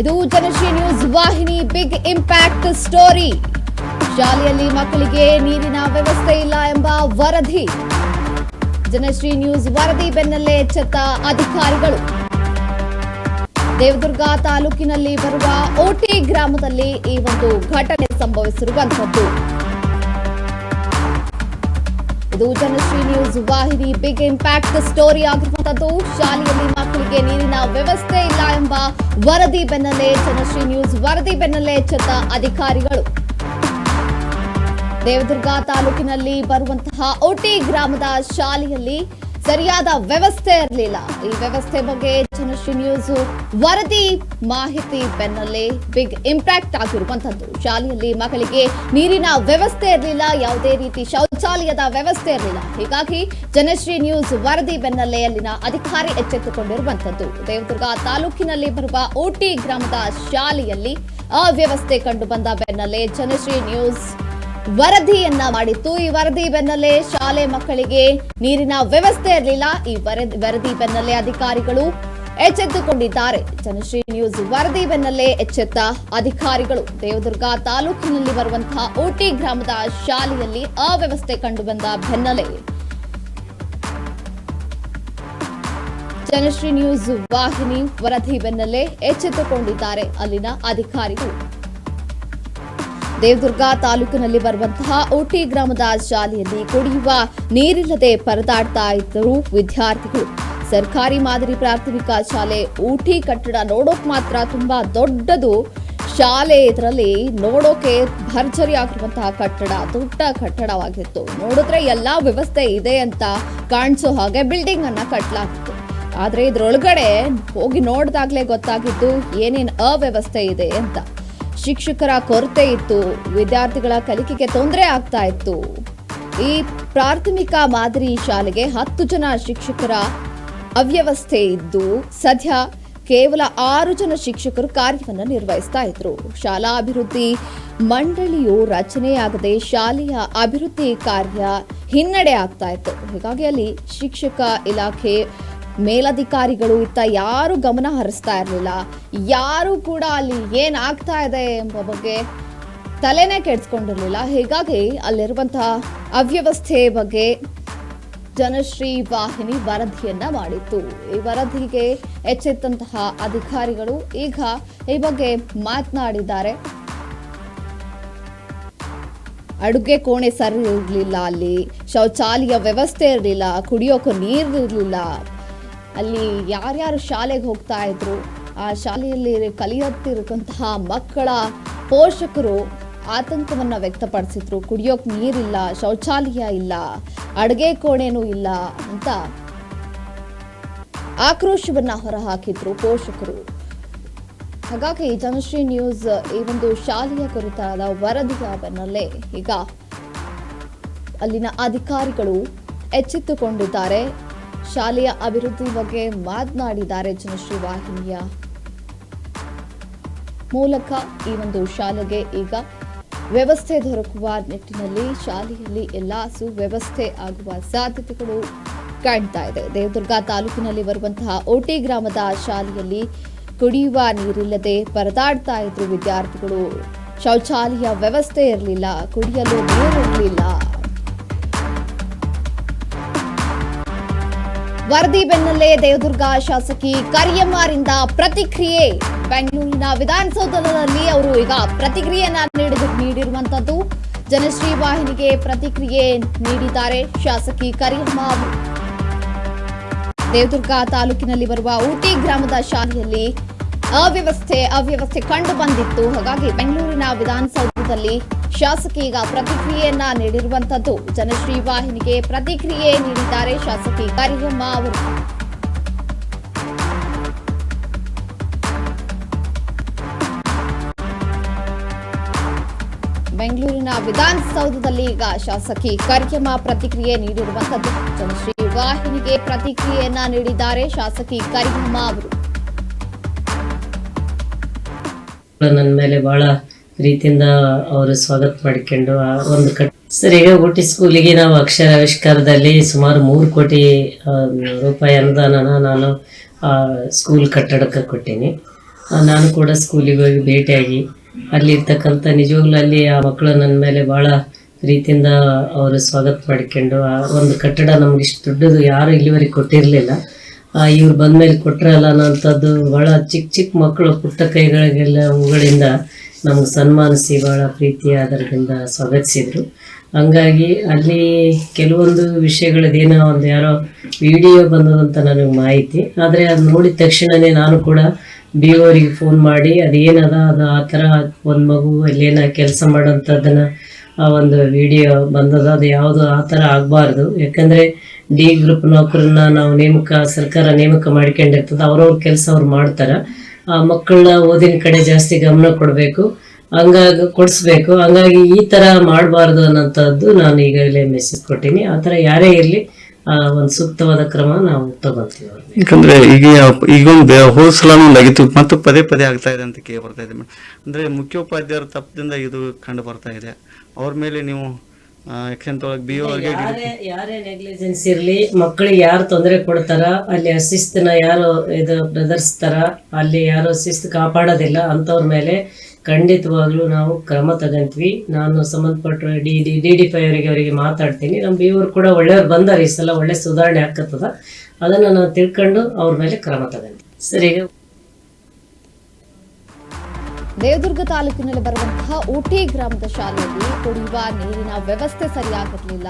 ಇದು ಜನಶ್ರೀ ನ್ಯೂಸ್ ವಾಹಿನಿ big impact story. ಶಾಲೆಯಲ್ಲಿ ಮಕ್ಕಳಿಗೆ ನೀರಿನ ವ್ಯವಸ್ಥೆ ಇಲ್ಲ ಎಂಬ ವರದಿ. ಜನಶ್ರೀ ನ್ಯೂಸ್ ವರದಿ ಬೆನ್ನಲ್ಲೇ ಎಚ್ಚೆತ್ತ ಅಧಿಕಾರಿಗಳು. ದೇವದುರ್ಗ ತಾಲೂಕಿನಲ್ಲಿ ಬರುವ ಓಟಿ ಗ್ರಾಮದಲ್ಲಿ ಈ ಒಂದು ಘಟನೆ ಸಂಭವಿಸಿರುವಂತದ್ದು. ಇದು ಜನಶ್ರೀ ನ್ಯೂಸ್ ವಾಹಿನಿ ಬಿಗ್ ಇಂಪ್ಯಾಕ್ಟ್ ಸ್ಟೋರಿ ಆಗಿರುವಂತದ್ದು. ಶಾಲೆಯಲ್ಲಿ ಮಕ್ಕಳಿಗೆ ನೀರಿನ ವ್ಯವಸ್ಥೆ ಇಲ್ಲ ಎಂಬ ವರದಿ ಬೆನ್ನಲ್ಲೇ ಜನಶ್ರೀ ನ್ಯೂಸ್ ವರದಿ ಬೆನ್ನಲ್ಲೇ ಎಚ್ಚೆತ್ತ ಅಧಿಕಾರಿಗಳು. ದೇವದುರ್ಗ ತಾಲೂಕಿನಲ್ಲಿ ಬರುವಂತಹ ಓಟಿ ಗ್ರಾಮದ ಶಾಲೆಯಲ್ಲಿ ಸರಿಯಾದ ವ್ಯವಸ್ಥೆ ಇರಲಿಲ್ಲ. ಈ ವ್ಯವಸ್ಥೆ ಬಗ್ಗೆ ಜನಶ್ರೀ ನ್ಯೂಸ್ ವರದಿ ಮಾಹಿತಿ ಬೆನ್ನಲ್ಲೇ ಬಿಗ್ ಇಂಪ್ಯಾಕ್ಟ್ ಆಗಿರುವಂತದ್ದು. ಶಾಲೆಯಲ್ಲಿ ಮಕ್ಕಳಿಗೆ ನೀರಿನ ವ್ಯವಸ್ಥೆ ಇರಲಿಲ್ಲ, ಯಾವುದೇ ರೀತಿ ಶೌಚಾಲಯದ ವ್ಯವಸ್ಥೆ ಇರಲಿಲ್ಲ. ಹೀಗಾಗಿ ಜನಶ್ರೀ ನ್ಯೂಸ್ ವರದಿ ಬೆನ್ನಲ್ಲೇ ಅಲ್ಲಿನ ಅಧಿಕಾರಿ ಎಚ್ಚೆತ್ತುಕೊಂಡಿರುವಂತದ್ದು. ದೇವದುರ್ಗ ತಾಲೂಕಿನಲ್ಲಿ ಬರುವ ಓಟಿ ಗ್ರಾಮದ ಶಾಲೆಯಲ್ಲಿ ಅವ್ಯವಸ್ಥೆ ಕಂಡು ಬಂದ ಬೆನ್ನಲ್ಲೇ ಜನಶ್ರೀ ನ್ಯೂಸ್ ವರದಿಯನ್ನ ಮಾಡಿತ್ತು. ಈ ವರದಿ ಬೆನ್ನಲ್ಲೇ ಶಾಲೆ ಮಕ್ಕಳಿಗೆ ನೀರಿನ ವ್ಯವಸ್ಥೆ ಇರಲಿಲ್ಲ. ಈ ವರದಿ ಬೆನ್ನಲ್ಲೇ ಅಧಿಕಾರಿಗಳು ಎಚ್ಚೆತ್ತುಕೊಂಡಿದ್ದಾರೆ. ಜನಶ್ರೀ ನ್ಯೂಸ್ ವರದಿ ಬೆನ್ನಲ್ಲೇ ಎಚ್ಚೆತ್ತ ಅಧಿಕಾರಿಗಳು. ದೇವದುರ್ಗ ತಾಲೂಕಿನಲ್ಲಿ ಬರುವಂತಹ ಓಟಿ ಗ್ರಾಮದ ಶಾಲೆಯಲ್ಲಿ ಅವ್ಯವಸ್ಥೆ ಕಂಡುಬಂದ ಬೆನ್ನಲ್ಲೇ ಜನಶ್ರೀ ನ್ಯೂಸ್ ವಾಹಿನಿ ವರದಿ ಬೆನ್ನಲ್ಲೇ ಎಚ್ಚೆತ್ತುಕೊಂಡಿದ್ದಾರೆ ಅಲ್ಲಿನ ಅಧಿಕಾರಿಗಳು. ದೇವದುರ್ಗ ತಾಲೂಕಿನಲ್ಲಿ ಬರುವಂತಹ ಓಟಿ ಗ್ರಾಮದ ಶಾಲೆಯಲ್ಲಿ ಕುಡಿಯುವ ನೀರಿಲ್ಲದೆ ಪರದಾಡ್ತಾ ಇದ್ದರು ವಿದ್ಯಾರ್ಥಿಗಳು. ಸರ್ಕಾರಿ ಮಾದರಿ ಪ್ರಾಥಮಿಕ ಶಾಲೆ ಊಟಿ ಕಟ್ಟಡ ನೋಡೋಕ್ ಮಾತ್ರ ತುಂಬಾ ದೊಡ್ಡದು ಶಾಲೆ. ಇದರಲ್ಲಿ ನೋಡೋಕೆ ಭರ್ಜರಿ ಆಗಿರುವಂತಹ ಕಟ್ಟಡ, ದೊಡ್ಡ ಕಟ್ಟಡವಾಗಿತ್ತು. ನೋಡಿದ್ರೆ ಎಲ್ಲಾ ವ್ಯವಸ್ಥೆ ಇದೆ ಅಂತ ಕಾಣಿಸೋ ಹಾಗೆ ಬಿಲ್ಡಿಂಗ್ ಅನ್ನ ಕಟ್ಟಲಾಗಿತ್ತು. ಆದ್ರೆ ಇದ್ರೊಳಗಡೆ ಹೋಗಿ ನೋಡಿದಾಗ್ಲೇ ಗೊತ್ತಾಗಿದ್ದು ಏನೇನ್ ಅವ್ಯವಸ್ಥೆ ಇದೆ ಅಂತ. ಶಿಕ್ಷಕರ ಕೊರತೆ ಇತ್ತು, ವಿದ್ಯಾರ್ಥಿಗಳ ಕಲಿಕೆಗೆ ತೊಂದರೆ ಆಗ್ತಾ ಇತ್ತು. ಈ ಪ್ರಾಥಮಿಕ ಮಾದರಿ ಶಾಲೆಗೆ 10 ಜನ ಶಿಕ್ಷಕರ ಅವ್ಯವಸ್ಥೆ ಇದ್ದು ಸದ್ಯ ಕೇವಲ 6 ಜನ ಶಿಕ್ಷಕರು ಕಾರ್ಯವನ್ನು ನಿರ್ವಹಿಸ್ತಾ ಇದ್ರು. ಶಾಲಾ ಅಭಿವೃದ್ಧಿ ಮಂಡಳಿಯು ರಚನೆಯಾಗದೆ ಶಾಲೆಯ ಅಭಿವೃದ್ಧಿ ಕಾರ್ಯ ಹಿನ್ನಡೆ ಆಗ್ತಾ ಇತ್ತು. ಹೀಗಾಗಿ ಅಲ್ಲಿ ಶಿಕ್ಷಕ ಇಲಾಖೆ ಮೇಲಧಿಕಾರಿಗಳು ಇತ್ತ ಯಾರು ಗಮನ ಹರಿಸ್ತಾ ಇರಲಿಲ್ಲ. ಯಾರು ಕೂಡ ಅಲ್ಲಿ ಏನಾಗ್ತಾ ಇದೆ ಎಂಬ ಬಗ್ಗೆ ತಲೆನೇ ಕೆಡಿಸ್ಕೊಂಡಿರಲಿಲ್ಲ. ಹೀಗಾಗಿ ಅಲ್ಲಿರುವಂತಹ ಅವ್ಯವಸ್ಥೆ ಬಗ್ಗೆ ಜನಶ್ರೀ ವಾಹಿನಿ ವರದಿಯನ್ನ ಮಾಡಿತ್ತು. ಈ ವರದಿಗೆ ಎಚ್ಚೆತ್ತಂತಹ ಅಧಿಕಾರಿಗಳು ಈಗ ಈ ಬಗ್ಗೆ ಮಾತನಾಡಿದ್ದಾರೆ. ಅಡುಗೆ ಕೋಣೆ ಸರಿ ಇರಲಿಲ್ಲ, ಅಲ್ಲಿ ಶೌಚಾಲಯ ವ್ಯವಸ್ಥೆ ಇರಲಿಲ್ಲ, ಕುಡಿಯೋಕೆ ನೀರು ಇರಲಿಲ್ಲ. ಅಲ್ಲಿ ಯಾರ್ಯಾರು ಶಾಲೆಗೆ ಹೋಗ್ತಾ ಇದ್ರು, ಆ ಶಾಲೆಯಲ್ಲಿ ಕಲಿಯುತ್ತಿರುವಂತಹ ಮಕ್ಕಳ ಪೋಷಕರು ಆತಂಕವನ್ನ ವ್ಯಕ್ತಪಡಿಸಿದ್ರು. ಕುಡಿಯೋಕೆ ನೀರಿಲ್ಲ, ಶೌಚಾಲಯ ಇಲ್ಲ, ಅಡುಗೆ ಕೋಣೆನೂ ಇಲ್ಲ ಅಂತ ಆಕ್ರೋಶವನ್ನ ಹೊರಹಾಕಿದ್ರು ಪೋಷಕರು. ಹಾಗಾಗಿ ಜನಶ್ರೀ ನ್ಯೂಸ್ ಈ ಒಂದು ಶಾಲೆಯ ಕುರಿತಾದ ವರದಿಯ ಬೆನ್ನಲ್ಲೇ ಈಗ ಅಲ್ಲಿನ ಅಧಿಕಾರಿಗಳು ಎಚ್ಚೆತ್ತುಕೊಂಡಿದ್ದಾರೆ. ಶಾಲೆಯ ಅಭಿವೃದ್ಧಿ ಬಗ್ಗೆ ಮಾತನಾಡಿದ್ದಾರೆ. ಜನಶ್ರೀ ವಾಹಿನಿಯ ಮೂಲಕ ಈ ಒಂದು ಶಾಲೆಗೆ ಈಗ ವ್ಯವಸ್ಥೆ ದೊರಕುವ ನಿಟ್ಟಿನಲ್ಲಿ ಶಾಲೆಯಲ್ಲಿ ಎಲ್ಲಾ ಸುವ್ಯವಸ್ಥೆ ಆಗುವ ಸಾಧ್ಯತೆಗಳು ಕಾಣ್ತಾ ಇದೆ. ದೇವದುರ್ಗ ತಾಲೂಕಿನಲ್ಲಿ ಬರುವಂತಹ ಓಟಿ ಗ್ರಾಮದ ಶಾಲೆಯಲ್ಲಿ ಕುಡಿಯುವ ನೀರಿಲ್ಲದೆ ಪರದಾಡ್ತಾ ಇದ್ರು ವಿದ್ಯಾರ್ಥಿಗಳು. ಶೌಚಾಲಯ ವ್ಯವಸ್ಥೆ ಇರಲಿಲ್ಲ, ಕುಡಿಯಲು ನೀರಿರಲಿಲ್ಲ. ವರದಿ ಬೆನ್ನಲ್ಲೇ ದೇವದುರ್ಗ ಶಾಸಕಿ ಕರಿಯಮ್ಮರಿಂದ ಪ್ರತಿಕ್ರಿಯೆ. ಬೆಂಗಳೂರಿನ ವಿಧಾನಸೌಧದಲ್ಲಿ ಅವರು ಈಗ ಪ್ರತಿಕ್ರಿಯೆಯನ್ನ ನೀಡಿರುವಂತದ್ದು. ಜನಶ್ರೀ ವಾಹಿನಿಗೆ ಪ್ರತಿಕ್ರಿಯೆ ನೀಡಿದ್ದಾರೆ ಶಾಸಕಿ ಕರಿಯಮ್ಮ ಅವರು. ದೇವದುರ್ಗ ತಾಲೂಕಿನಲ್ಲಿ ಬರುವ ಊಟಿ ಗ್ರಾಮದ ಶಾಲೆಯಲ್ಲಿ ಅವ್ಯವಸ್ಥೆ ಕಂಡು ಬಂದಿತ್ತು. ಹಾಗಾಗಿ ಬೆಂಗಳೂರಿನ ವಿಧಾನಸೌಧದಲ್ಲಿ ಶಾಸಕಿ ಈಗ ಪ್ರತಿಕ್ರಿಯೆಯನ್ನ ನೀಡಿರುವಂತದ್ದು. ಜನಶ್ರೀ ವಾಹಿನಿಗೆ ಪ್ರತಿಕ್ರಿಯೆ ನೀಡಿದ್ದಾರೆ ಶಾಸಕಿ ಕರಿಯಮ್ಮ ಅವರು. ಬೆಂಗಳೂರಿನ ವಿಧಾನಸೌಧದಲ್ಲಿ ಈಗ ಶಾಸಕಿ ಕರಿಯಮ್ಮ ಪ್ರತಿಕ್ರಿಯೆ ನೀಡಿರುವಂತದ್ದು. ಜನಶ್ರೀ ವಾಹಿನಿಗೆ ಪ್ರತಿಕ್ರಿಯೆಯನ್ನ ನೀಡಿದ್ದಾರೆ ಶಾಸಕಿ ಕರಿಯಮ್ಮ ಅವರು. ನನ್ನ ಮೇಲೆ ಬಹಳ ರೀತಿಯಿಂದ ಅವರು ಸ್ವಾಗತ ಮಾಡಿಕೊಂಡು ಒಂದು ಸರ್, ಈಗ ಊಟಿ ಸ್ಕೂಲಿಗೆ ನಾವು ಅಕ್ಷರ ಆವಿಷ್ಕಾರದಲ್ಲಿ ಸುಮಾರು 3 ಕೋಟಿ ರೂಪಾಯಿ ಅನುದಾನನ ನಾನು ಸ್ಕೂಲ್ ಕಟ್ಟಡಕ್ಕೆ ಕೊಟ್ಟೀನಿ. ನಾನು ಕೂಡ ಸ್ಕೂಲಿಗೆ ಹೋಗಿ ಭೇಟಿಯಾಗಿ ಅಲ್ಲಿರ್ತಕ್ಕಂಥ ನಿಜವಾಗ್ಲೂ ಅಲ್ಲಿ ಆ ಮಕ್ಕಳು ನನ್ನ ಮೇಲೆ ಭಾಳ ಪ್ರೀತಿಯಿಂದ ಅವರು ಸ್ವಾಗತ ಮಾಡಿಕೊಂಡು ಆ ಒಂದು ಕಟ್ಟಡ ನಮ್ಗೆ ಇಷ್ಟು ದೊಡ್ಡದು ಯಾರು ಇಲ್ಲಿವರೆಗೆ ಕೊಟ್ಟಿರಲಿಲ್ಲ. ಇವ್ರು ಬಂದಮೇಲೆ ಕೊಟ್ಟರಲ್ಲ ಅನ್ನೋಂಥದ್ದು ಭಾಳ ಚಿಕ್ಕ ಚಿಕ್ಕ ಮಕ್ಕಳು ಪುಟ್ಟ ಕೈಗಳಿಗೆಲ್ಲ ಹೂಗಳಿಂದ ನಮ್ಗೆ ಸನ್ಮಾನಿಸಿ ಭಾಳ ಪ್ರೀತಿ ಆಧಾರದಿಂದ ಸ್ವಾಗತಿಸಿದರು. ಹಂಗಾಗಿ ಅಲ್ಲಿ ಕೆಲವೊಂದು ವಿಷಯಗಳದೇನೋ ಒಂದು ಯಾರೋ ವಿಡಿಯೋ ಬಂದದಂತ ನನಗೆ ಮಾಹಿತಿ. ಆದರೆ ಅದು ನೋಡಿದ ತಕ್ಷಣವೇ ನಾನು ಕೂಡ ಬಿ ಅವರಿಗೆ ಫೋನ್ ಮಾಡಿ ಅದೇನದ ಅದು ಆ ಥರ ಒಂದು ಮಗು ಅಲ್ಲೇನ ಕೆಲಸ ಮಾಡೋಂಥದ್ದನ್ನು ಆ ಒಂದು ವಿಡಿಯೋ ಬಂದದ, ಅದು ಯಾವುದು ಆ ಥರ ಆಗಬಾರ್ದು. ಯಾಕಂದರೆ ಡಿ ಗ್ರೂಪ್ ನೌಕರನ್ನ ನಾವು ಸರ್ಕಾರ ನೇಮಕ ಮಾಡ್ಕೊಂಡಿರ್ತದೆ, ಅವ್ರವ್ರ ಕೆಲಸ ಅವ್ರು ಮಾಡ್ತಾರೆ. ಆ ಮಕ್ಕಳನ್ನ ಓದಿನ ಕಡೆ ಜಾಸ್ತಿ ಗಮನ ಕೊಡಬೇಕು, ಕೊಡಿಸ್ಬೇಕು. ಹಂಗಾಗಿ ಈ ಥರ ಮಾಡಬಾರ್ದು ಅನ್ನೋಂಥದ್ದು ನಾನು ಈಗಾಗಲೇ ಮೆಸೇಜ್ ಕೊಟ್ಟೀನಿ. ಆ ಥರ ಯಾರೇ ಇರಲಿ ಒಂದು ಸೂಕ್ತವಾದ ಕ್ರಮ ನಾವು ತಗೊಳ್ತೀವಿ. ಯಾಕಂದ್ರೆ ಈಗೊಂದು ಹೋದ ಸಲಾನು ಲಗಿತು ಮತ್ತು ಪದೇ ಪದೇ ಆಗ್ತಾ ಇದೆ ಅಂತ ಕೇಳಿ ಬರ್ತಾ ಇದೆ ಮೇಡಮ್. ಅಂದ್ರೆ ಮುಖ್ಯೋಪಾಧ್ಯಾಯರ ತಪ್ಪದಿಂದ ಇದು ಕಂಡು ಬರ್ತಾ ಇದೆ. ಅವ್ರ ಮೇಲೆ ನೀವು ಯಾರೇ ನೆಗ್ಲಿಜೆನ್ಸ್ ಇರಲಿ, ಮಕ್ಕಳಿಗೆ ಯಾರು ತೊಂದರೆ ಕೊಡ್ತಾರ, ಅಲ್ಲಿ ಶಿಸ್ತನ್ನ ಯಾರು ಇದು ಬೆದರ್ಸ್ತಾರ, ಅಲ್ಲಿ ಯಾರು ಶಿಸ್ತು ಕಾಪಾಡೋದಿಲ್ಲ ಅಂಥವ್ರ ಮೇಲೆ ಖಂಡಿತವಾಗ್ಲೂ ನಾವು ಕ್ರಮ ತಗೊಂತೀವಿ. ನಾನು ಸಂಬಂಧಪಟ್ಟ DD5 ಅವರಿಗೆ ಮಾತಾಡ್ತೀನಿ. ನಮ್ಮ BO ಕೂಡ ಒಳ್ಳೆಯವ್ರು ಬಂದಾರೆ, ಈ ಸಲ ಒಳ್ಳೆ ಸುಧಾರಣೆ ಆಗ್ತದ. ಅದನ್ನು ನಾವು ತಿಳ್ಕೊಂಡು ಅವ್ರ ಮೇಲೆ ಕ್ರಮ ತಗೊಂತೀವಿ. ಸರಿ. ದೇವದುರ್ಗ ತಾಲೂಕಿನಲ್ಲಿ ಬರುವಂತಹ ಊಟಿ ಗ್ರಾಮದ ಶಾಲೆಯಲ್ಲಿ ಕುಡಿಯುವ ನೀರಿನ ವ್ಯವಸ್ಥೆ ಸರಿಯಾಗಿರಲಿಲ್ಲ,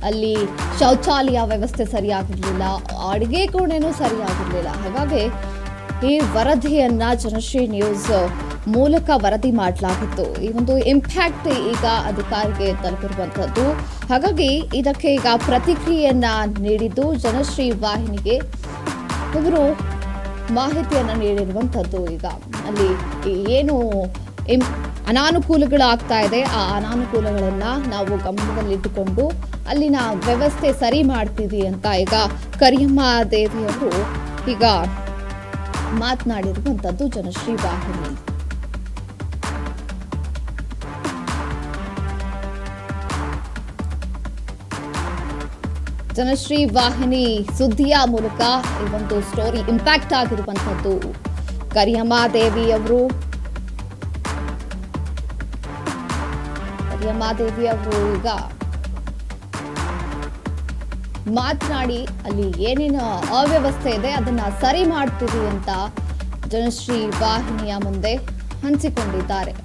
ಅಲ್ಲಿ ಶೌಚಾಲಯ ವ್ಯವಸ್ಥೆ ಸರಿಯಾಗಿರಲಿಲ್ಲ, ಅಡುಗೆ ಕೋಣೆನೂ ಸರಿಯಾಗಿರಲಿಲ್ಲ. ಹಾಗಾಗಿ ಈ ವರದಿಯನ್ನ ಜನಶ್ರೀ ನ್ಯೂಸ್ ಮೂಲಕ ವರದಿ ಮಾಡಲಾಗಿತ್ತು. ಈ ಒಂದು ಇಂಪ್ಯಾಕ್ಟ್ ಈಗ ಅಧಿಕಾರಿಗೆ ತಲುಪಿರುವಂಥದ್ದು. ಹಾಗಾಗಿ ಇದಕ್ಕೆ ಈಗ ಪ್ರತಿಕ್ರಿಯೆಯನ್ನ ನೀಡಿದ್ದು ಜನಶ್ರೀ ವಾಹಿನಿಗೆ ಇವರು ಮಾಹಿತಿಯನ್ನು ನೀಡಿರುವಂಥದ್ದು. ಈಗ ಅಲ್ಲಿ ಏನು ಅನಾನುಕೂಲಗಳಾಗ್ತಾ ಇದೆ, ಆ ಅನಾನುಕೂಲಗಳನ್ನು ನಾವು ಗಮನದಲ್ಲಿಟ್ಟುಕೊಂಡು ಅಲ್ಲಿನ ವ್ಯವಸ್ಥೆ ಸರಿ ಮಾಡ್ತೀವಿ ಅಂತ ಈಗ ಕರಿಯಮ್ಮ ದೇವಿಯವರು ಈಗ ಮಾತನಾಡಿರುವಂಥದ್ದು ಜನಶ್ರೀ ವಾಹಿನಿ. ಜನಶ್ರೀ ವಾಹಿನಿ ಸುದ್ದಿಯ ಮೂಲಕ ಈ ಒಂದು ಸ್ಟೋರಿ ಇಂಪ್ಯಾಕ್ಟ್ ಆಗಿರುವಂಥದ್ದು. ಕರಿಯಮ್ಮ ದೇವಿಯವರು ಈಗ ಮಾತನಾಡಿ ಅಲ್ಲಿ ಏನೇನು ಅವ್ಯವಸ್ಥೆ ಇದೆ ಅದನ್ನ ಸರಿ ಮಾಡ್ತೀವಿ ಅಂತ ಜನಶ್ರೀ ವಾಹಿನಿಯ ಮುಂದೆ ಹಂಚಿಕೊಂಡಿದ್ದಾರೆ.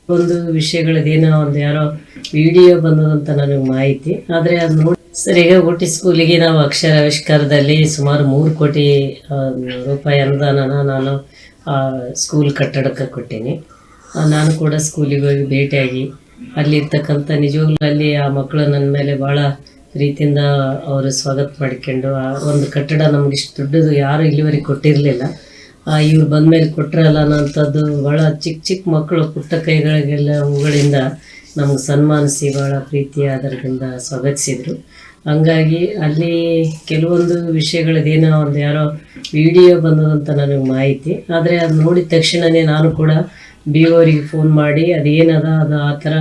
ಒಂದು ವಿಷಯಗಳದೇನೋ ಒಂದು ಯಾರೋ ವಿಡಿಯೋ ಬಂದದಂತ ನನಗೆ ಮಾಹಿತಿ. ಆದರೆ ಅದು ನೋಡಿ ಸರ್, ಈಗ ಊಟಿ ಸ್ಕೂಲಿಗೆ ನಾವು ಅಕ್ಷರ ಆವಿಷ್ಕಾರದಲ್ಲಿ ಸುಮಾರು 3 ಕೋಟಿ ರೂಪಾಯಿ ಅನುದಾನನ ನಾನು ಸ್ಕೂಲ್ ಕಟ್ಟಡಕ್ಕೆ ಕೊಟ್ಟೀನಿ. ನಾನು ಕೂಡ ಸ್ಕೂಲಿಗೆ ಹೋಗಿ ಭೇಟಿಯಾಗಿ ಅಲ್ಲಿರ್ತಕ್ಕಂಥ ನಿಜವಾಗ್ಲೂ ಅಲ್ಲಿ ಆ ಮಕ್ಕಳು ನನ್ನ ಮೇಲೆ ಭಾಳ ಪ್ರೀತಿಯಿಂದ ಅವರು ಸ್ವಾಗತ ಮಾಡಿಕೊಂಡು ಆ ಒಂದು ಕಟ್ಟಡ ನಮ್ಗೆ ಇಷ್ಟು ದೊಡ್ಡದು ಯಾರು ಇಲ್ಲಿವರೆಗೆ ಕೊಟ್ಟಿರಲಿಲ್ಲ. ಇವ್ರು ಬಂದಮೇಲೆ ಕೊಟ್ಟರಲ್ಲ ಅನ್ನೋಂಥದ್ದು ಭಾಳ ಚಿಕ್ಕ ಚಿಕ್ಕ ಮಕ್ಕಳು ಪುಟ್ಟ ಕೈಗಳಿಗೆಲ್ಲ ಹೂಗಳಿಂದ ನಮ್ಗೆ ಸನ್ಮಾನಿಸಿ ಭಾಳ ಪ್ರೀತಿ ಆಧಾರದಿಂದ ಸ್ವಾಗತಿಸಿದರು. ಹಂಗಾಗಿ ಅಲ್ಲಿ ಕೆಲವೊಂದು ವಿಷಯಗಳದೇನೋ ಒಂದು ಯಾರೋ ವಿಡಿಯೋ ಬಂದದಂತ ನನಗೆ ಮಾಹಿತಿ. ಆದರೆ ಅದು ನೋಡಿದ ತಕ್ಷಣವೇ ನಾನು ಕೂಡ BO ಅವರಿಗೆ ಫೋನ್ ಮಾಡಿ ಅದೇನದ ಅದು ಆ ಥರ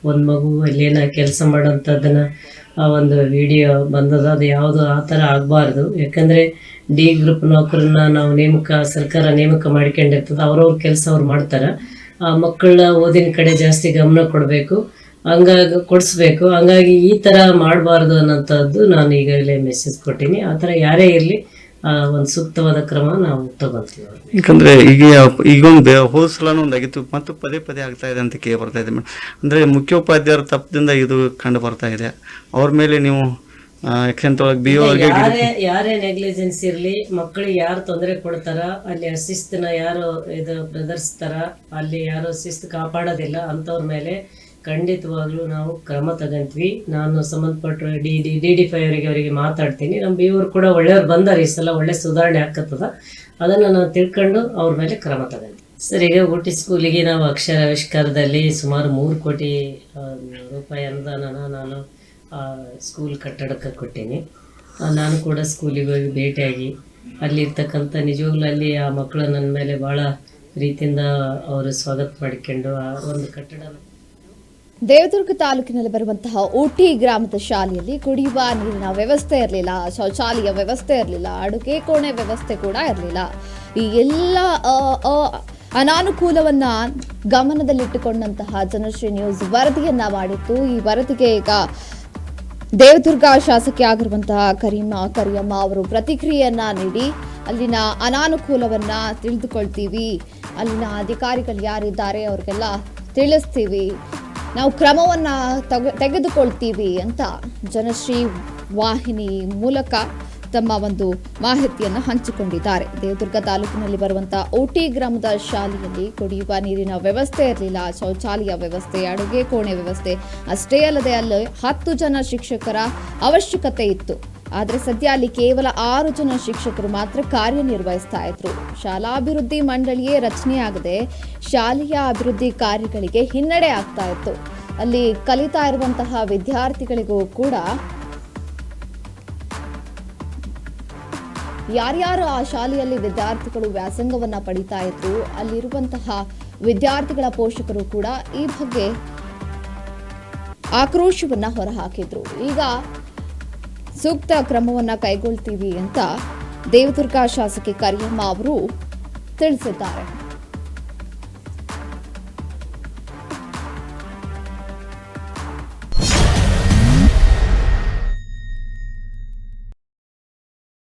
ಒಂದು ಮಗು ಅಲ್ಲೇನ ಕೆಲಸ ಮಾಡೋಂಥದ್ದನ್ನು ಆ ಒಂದು ವಿಡಿಯೋ ಬಂದದ, ಅದು ಯಾವುದು ಆ ಥರ ಆಗಬಾರ್ದು. ಯಾಕಂದರೆ ಡಿ ಗ್ರೂಪ್ ನೌಕರನ್ನ ನಾವು ಸರ್ಕಾರ ನೇಮಕ ಮಾಡ್ಕೊಂಡಿರ್ತದೆ, ಅವ್ರವ್ರ ಕೆಲಸ ಅವ್ರು ಮಾಡ್ತಾರೆ. ಆ ಮಕ್ಕಳನ್ನ ಓದಿನ ಕಡೆ ಜಾಸ್ತಿ ಗಮನ ಕೊಡಬೇಕು, ಕೊಡಿಸ್ಬೇಕು. ಹಂಗಾಗಿ ಈ ಥರ ಮಾಡಬಾರ್ದು ಅನ್ನೋಂಥದ್ದು ನಾನು ಈಗಾಗಲೇ ಮೆಸೇಜ್ ಕೊಟ್ಟೀನಿ. ಆ ಥರ ಯಾರೇ ಇರಲಿ ಒಂದು ಸೂಕ್ತವಾದ ಕ್ರಮ ನಾವು ತಗೊಳ್ತೀವಿ. ಯಾಕಂದ್ರೆ ಈಗೊಂದು ಹೋದ ಸಲಾನು ಆಗಿತ್ತು ಮತ್ತು ಪದೇ ಪದೇ ಆಗ್ತಾ ಇದೆ ಅಂತ ಕೇಳಿ ಬರ್ತಾ ಇದೆ ಮೇಡಮ್. ಅಂದ್ರೆ ಮುಖ್ಯೋಪಾಧ್ಯಾಯರ ತಪ್ಪದಿಂದ ಇದು ಕಂಡು ಬರ್ತಾ ಇದೆ. ಅವ್ರ ಮೇಲೆ ನೀವು ಯಾಕೆಂತೊಳಗೆ ಬಿ ಅವ್ರಿಗೆ ಯಾರೇ ನೆಗ್ಲಿಜೆನ್ಸ್ ಇರ್ಲಿ, ಮಕ್ಕಳಿಗೆ ಯಾರು ತೊಂದರೆ ಕೊಡ್ತಾರ, ಅಲ್ಲಿ ಶಿಸ್ತನ್ನ ಯಾರು ಇದು ಬೆದರ್ಸ್ತಾರ, ಅಲ್ಲಿ ಯಾರು ಶಿಸ್ತು ಕಾಪಾಡೋದಿಲ್ಲ ಅಂಥವ್ರ ಮೇಲೆ ಖಂಡಿತವಾಗ್ಲೂ ನಾವು ಕ್ರಮ ತಗಂತೀವಿ. ನಾನು ಸಂಬಂಧಪಟ್ಟ DD5 ಅವರಿಗೆ ಮಾತಾಡ್ತೀನಿ. ನಮ್ಮ ಬಿ ಅವ್ರು ಕೂಡ ಒಳ್ಳೆಯವ್ರು ಬಂದಾರೆ, ಈ ಸಲ ಒಳ್ಳೆ ಸುಧಾರಣೆ ಆಗ್ತದ. ಅದನ್ನು ನಾವು ತಿಳ್ಕೊಂಡು ಅವ್ರ ಮೇಲೆ ಕ್ರಮ ತಗಂತೀವಿ. ಸರ್, ಈಗ ಊಟಿ ಸ್ಕೂಲಿಗೆ ನಾವು ಅಕ್ಷರ ಆವಿಷ್ಕಾರದಲ್ಲಿ ಸುಮಾರು 3 ಕೋಟಿ ರೂಪಾಯಿ ಅನುದಾನನ ನಾನು ಸ್ಕೂಲ್ ಕಟ್ಟಡಕ್ಕೆ ಕೊಟ್ಟೀನಿ. ನಾನು ಕೂಡ ಸ್ಕೂಲಿಗೆ ಹೋಗಿ ಭೇಟಿಯಾಗಿ ಅಲ್ಲಿರ್ತಕ್ಕಂಥ ನಿಜವಾಗ್ಲೂ ಅಲ್ಲಿ ಆ ಮಕ್ಕಳು ನನ್ನ ಮೇಲೆ ಭಾಳ ಪ್ರೀತಿಯಿಂದ ಅವರು ಸ್ವಾಗತ ಮಾಡಿಕೊಂಡು ಆ ಒಂದು ಕಟ್ಟಡ. ದೇವದುರ್ಗ ತಾಲೂಕಿನಲ್ಲಿ ಬರುವಂತಹ ಊಟಿ ಗ್ರಾಮದ ಶಾಲೆಯಲ್ಲಿ ಕುಡಿಯುವ ನೀರಿನ ವ್ಯವಸ್ಥೆ ಇರಲಿಲ್ಲ, ಶೌಚಾಲಯ ವ್ಯವಸ್ಥೆ ಇರಲಿಲ್ಲ, ಅಡುಗೆ ಕೋಣೆ ವ್ಯವಸ್ಥೆ ಕೂಡ ಇರಲಿಲ್ಲ. ಈ ಎಲ್ಲ ಅನಾನುಕೂಲವನ್ನ ಗಮನದಲ್ಲಿಟ್ಟುಕೊಂಡಂತಹ ಜನಶ್ರೀ ನ್ಯೂಸ್ ವರದಿಯನ್ನ ಮಾಡಿತ್ತು. ಈ ವರದಿಗೆ ಈಗ ದೇವದುರ್ಗ ಶಾಸಕಿ ಆಗಿರುವಂತಹ ಕರಿಯಮ್ಮ ಅವರು ಪ್ರತಿಕ್ರಿಯೆಯನ್ನ ನೀಡಿ ಅಲ್ಲಿನ ಅನಾನುಕೂಲವನ್ನ ತಿಳಿದುಕೊಳ್ತೀವಿ, ಅಲ್ಲಿನ ಅಧಿಕಾರಿಗಳು ಯಾರಿದ್ದಾರೆ ಅವ್ರಿಗೆಲ್ಲ ತಿಳಿಸ್ತೀವಿ, ನಾವು ಕ್ರಮವನ್ನ ತೆಗೆದುಕೊಳ್ತೀವಿ ಅಂತ ಜನಶ್ರೀ ವಾಹಿನಿ ಮೂಲಕ ತಮ್ಮ ಒಂದು ಮಾಹಿತಿಯನ್ನು ಹಂಚಿಕೊಂಡಿದ್ದಾರೆ. ದೇವದುರ್ಗ ತಾಲೂಕಿನಲ್ಲಿ ಬರುವಂತಹ ಊಟಿ ಗ್ರಾಮದ ಶಾಲೆಯಲ್ಲಿ ಕುಡಿಯುವ ನೀರಿನ ವ್ಯವಸ್ಥೆ ಇರಲಿಲ್ಲ, ಶೌಚಾಲಯ ವ್ಯವಸ್ಥೆ, ಅಡುಗೆ ಕೋಣೆ ವ್ಯವಸ್ಥೆ ಅಷ್ಟೇ ಅಲ್ಲದೆ ಅಲ್ಲಿ 10 ಜನ ಶಿಕ್ಷಕರ ಅವಶ್ಯಕತೆ ಇತ್ತು. ಆದರೆ ಸದ್ಯ ಅಲ್ಲಿ ಕೇವಲ 6 ಜನ ಶಿಕ್ಷಕರು ಮಾತ್ರ ಕಾರ್ಯನಿರ್ವಹಿಸ್ತಾ ಇದ್ರು. ಶಾಲಾಭಿವೃದ್ಧಿ ಮಂಡಳಿಯೇ ರಚನೆಯಾಗದೆ ಶಾಲೆಯ ಅಭಿವೃದ್ಧಿ ಕಾರ್ಯಗಳಿಗೆ ಹಿನ್ನಡೆ ಆಗ್ತಾ ಇತ್ತು. ಅಲ್ಲಿ ಕಲಿತಾ ಇರುವಂತಹ ವಿದ್ಯಾರ್ಥಿಗಳಿಗೂ ಕೂಡ ಯಾರ್ಯಾರು ಆ ಶಾಲೆಯಲ್ಲಿ ವಿದ್ಯಾರ್ಥಿಗಳು ವ್ಯಾಸಂಗವನ್ನ ಪಡಿತಾ ಇದ್ರು, ಅಲ್ಲಿರುವಂತಹ ವಿದ್ಯಾರ್ಥಿಗಳ ಪೋಷಕರು ಕೂಡ ಈ ಬಗ್ಗೆ ಆಕ್ರೋಶವನ್ನ ಹೊರಹಾಕಿದ್ರು. ಈಗ ಸೂಕ್ತ ಕ್ರಮವನ್ನ ಕೈಗೊಳ್ತೀವಿ ಅಂತ ದೇವದುರ್ಗ ಶಾಸಕಿ ಕರಿಯಮ್ಮ ಅವರು ತಿಳಿಸಿದ್ದಾರೆ.